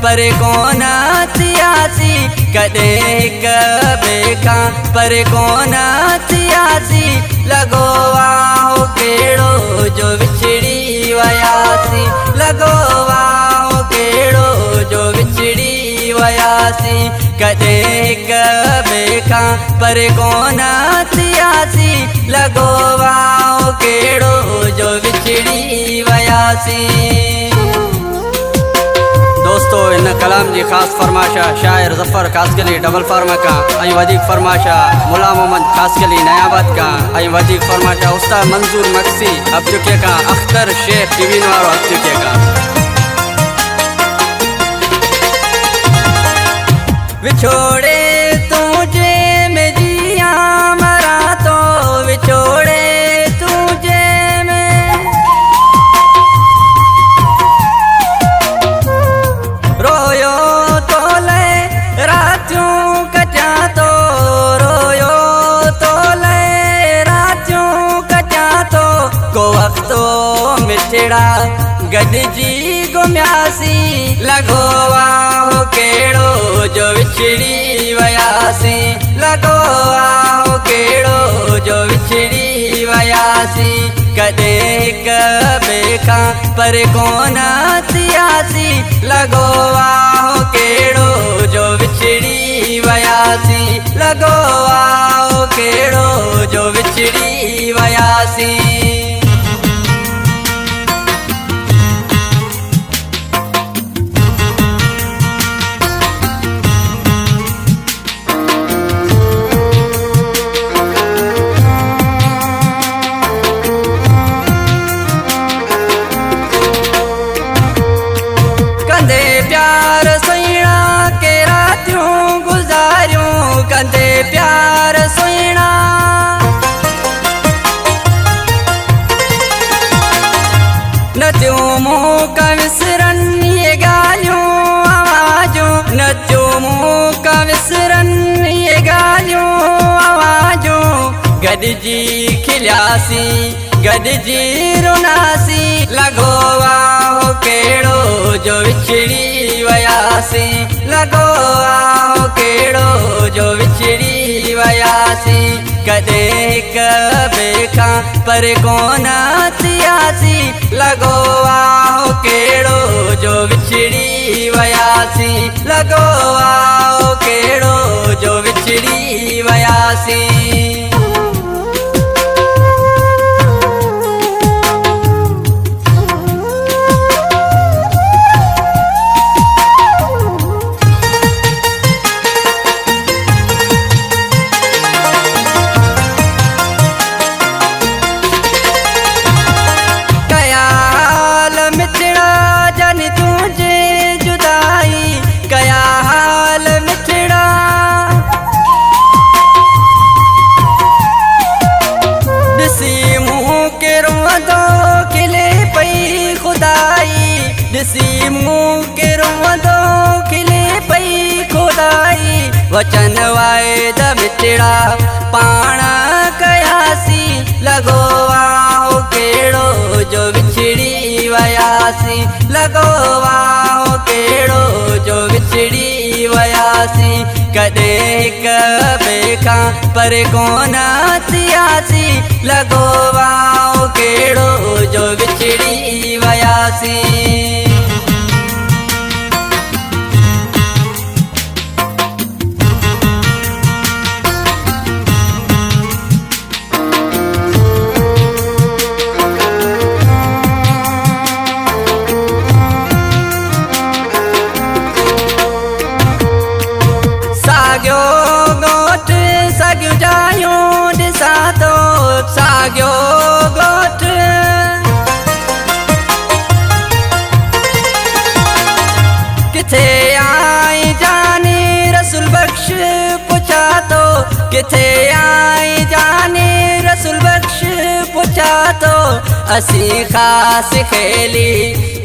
पर कोन थियासी, कॾहिं हिक ॿिए खां पर कोन थियासी। लॻो हो कहिड़ो जो विछड़ी वयासी, लॻो हो कहिड़ो जो विछड़ी वयासी। कॾहिं हिक ॿिए खां पर कोन थियासी, लॻो हो कहिड़ो जो विछड़ी वयासी। दोस्तों इन कलाम जी ख़ास फरमाशा शायर ज़फ़र कासगली डबल फार्मा का, वधिक फरमाशा मुला मोहम्मद कासगली नयाबाद का, वधिक फरमाशा उस्ताद मंजूर मक्सी अबचुके का, अख्तर शेख टीवी वारो अबचुके का। विछोड़े तुझे में जिया मरा तो, विछोड़े तुझे में रोयो तो ले रातियों कचा तो, रोयो तो ले रातियों कचा तो। को वक्तो मिठड़ा गॾिजी घुमियासी, लॻो हो कहिड़ो जो विछड़ी वयासी, लॻो हो कहिड़ो जो विछड़ी वयासी। कॾहिं हिक ॿिए खां पर कोन थियासी, लॻो हो कहिड़ो जो विछड़ी वयासी, लॻो हो कहिड़ो जो विछड़ी वयासी। प्यार सुहिणा के रातियूं गुज़ारियूं, कंदे प्यार सुहिणा नथियूं मूं का विसरनि इहे ॻाल्हियूं आवाजूं, नथियूं मूं का विसरनि इहे ॻाल्हियूं आवाजूं। गॾिजी खिलियासी, गॾिजी रुनासी, लॻो हो कहिड़ो जो विछड़ी वयासी, लॻो हो कहिड़ो जो विछड़ी वयासी। कॾहिं हिक ॿिए खां पर कोन थियासी, लॻो हो कहिड़ो जो विछड़ी वयासी, लॻो हो कहिड़ो जो विछड़ी वयासी। ॾिसी मूं के रोंदो खिले पई खुदाई, वचन वाइद मिठड़ा पाण कयासी, लॻो हो कहिड़ो जो विछड़ी वयासी, लॻो हो कहिड़ो जो विछड़ी वयासी। कॾहिं हिक ॿिए खां पर कोन थियासी, लॻो हो कहिड़ो जो विछड़ी वयासी। साॻियो ॻोठ साॻियूं जायूं ॾिसां थो, साॻियो ॻोठ किथे आई जाने रसूल बख्श पुछा तो, किथे आई जाने रसूल बख्श पुछा तो। असी ख़ास खेली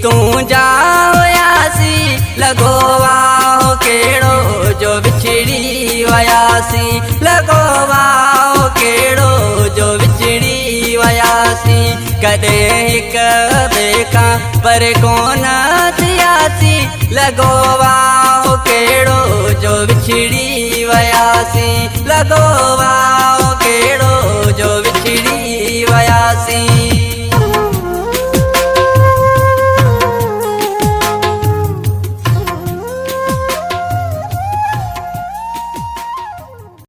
तूं जा हुयासी, लॻो हो कहिड़ो जो विछड़ी वयासी, लॻो हो कहिड़ो जो विछड़ी वयासी। कॾहिं हिक ॿिए खां पर कोन थियासी, लगोवा हो केड़ो जो विछड़ी वयासी, लगोवा हो केड़ो जो विछड़ी वयासी।